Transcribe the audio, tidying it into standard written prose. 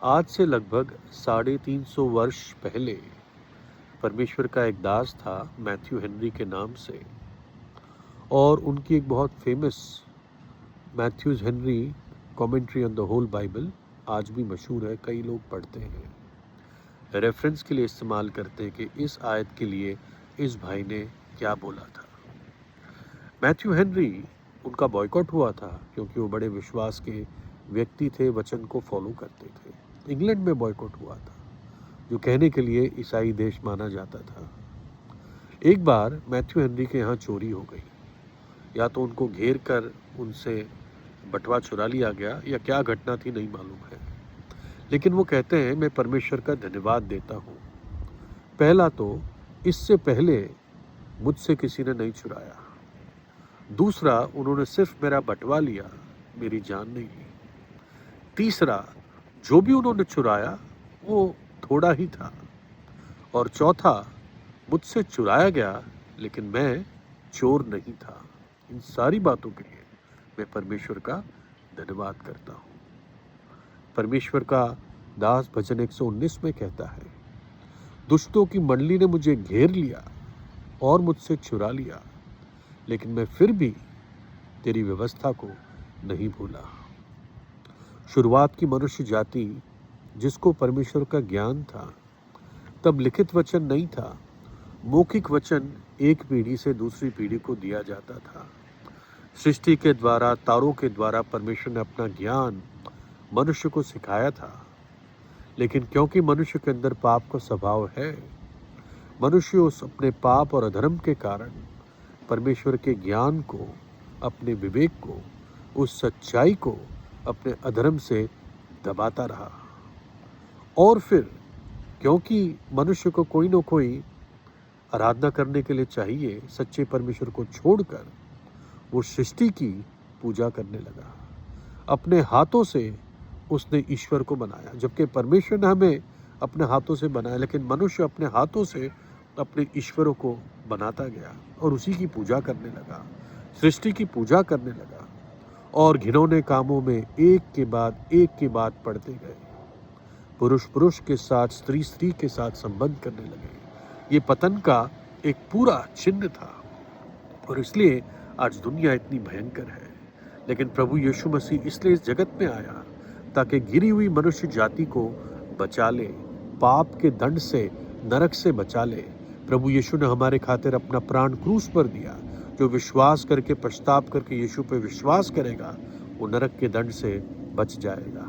आज से लगभग 350 वर्ष पहले परमेश्वर का एक दास था मैथ्यू हेनरी के नाम से। और उनकी एक बहुत famous Matthews Henry commentary on the whole Bible आज भी मशहूर है, कई लोग पढ़ते हैं, रेफरेंस के लिए इस्तेमाल करते हैं कि इस आयत के लिए इस भाई ने क्या बोला था। मैथ्यू हेनरी, उनका बॉयकॉट हुआ था क्योंकि वो बड़े विश्वास के व्यक्ति थे, वचन को फॉलो करते थे। इंग्लैंड में बॉयकॉट हुआ था, जो कहने के लिए ईसाई देश माना जाता था। एक बार मैथ्यू हेनरी के यहाँ चोरी हो गई, या तो उनको घेर कर उनसे बटवा चुरा लिया गया, या क्या घटना थी नहीं मालूम है। लेकिन वो कहते हैं, मैं परमेश्वर का धन्यवाद देता हूँ। पहला तो इससे पहले मुझसे किसी ने नहीं चुराया, दूसरा उन्होंने सिर्फ मेरा बटवा लिया, मेरी जान नहीं ली, तीसरा जो भी उन्होंने चुराया वो थोड़ा ही था, और चौथा मुझसे चुराया गया लेकिन मैं चोर नहीं था। इन सारी बातों के लिए मैं परमेश्वर का धन्यवाद करता हूँ। परमेश्वर का दास भजन 119 में कहता है, दुष्टों की मंडली ने मुझे घेर लिया और मुझसे चुरा लिया, लेकिन मैं फिर भी तेरी व्यवस्था को नहीं भूला। शुरुआत की मनुष्य जाति जिसको परमेश्वर का ज्ञान था, तब लिखित वचन नहीं था, मौखिक वचन एक पीढ़ी से दूसरी पीढ़ी को दिया जाता था। सृष्टि के द्वारा, तारों के द्वारा परमेश्वर ने अपना ज्ञान मनुष्य को सिखाया था। लेकिन क्योंकि मनुष्य के अंदर पाप का स्वभाव है, मनुष्य उस अपने पाप और अधर्म के कारण परमेश्वर के ज्ञान को, अपने विवेक को, उस सच्चाई को अपने अधर्म से दबाता रहा। और फिर क्योंकि मनुष्य को कोई न कोई आराधना करने के लिए चाहिए, सच्चे परमेश्वर को छोड़कर वो सृष्टि की पूजा करने लगा। अपने हाथों से उसने ईश्वर को बनाया, जबकि परमेश्वर ने हमें अपने हाथों से बनाया, लेकिन मनुष्य अपने हाथों से अपने ईश्वरों को बनाता गया और उसी की पूजा करने लगा, सृष्टि की पूजा करने लगा, और घिनौने कामों में एक के बाद पड़ते गए। पुरुष पुरुष के साथ, स्त्री स्त्री के साथ संबंध करने लगे। ये पतन का एक पूरा चिन्ह था, और इसलिए आज दुनिया इतनी भयंकर है। लेकिन प्रभु यीशु मसीह इसलिए इस जगत में आया ताकि गिरी हुई मनुष्य जाति को बचा ले, पाप के दंड से, नरक से बचा ले। प्रभु यीशु ने हमारे खातिर अपना प्राण क्रूस पर दिया। जो विश्वास करके, पश्चाताप करके यीशु पे विश्वास करेगा, वो नरक के दंड से बच जाएगा।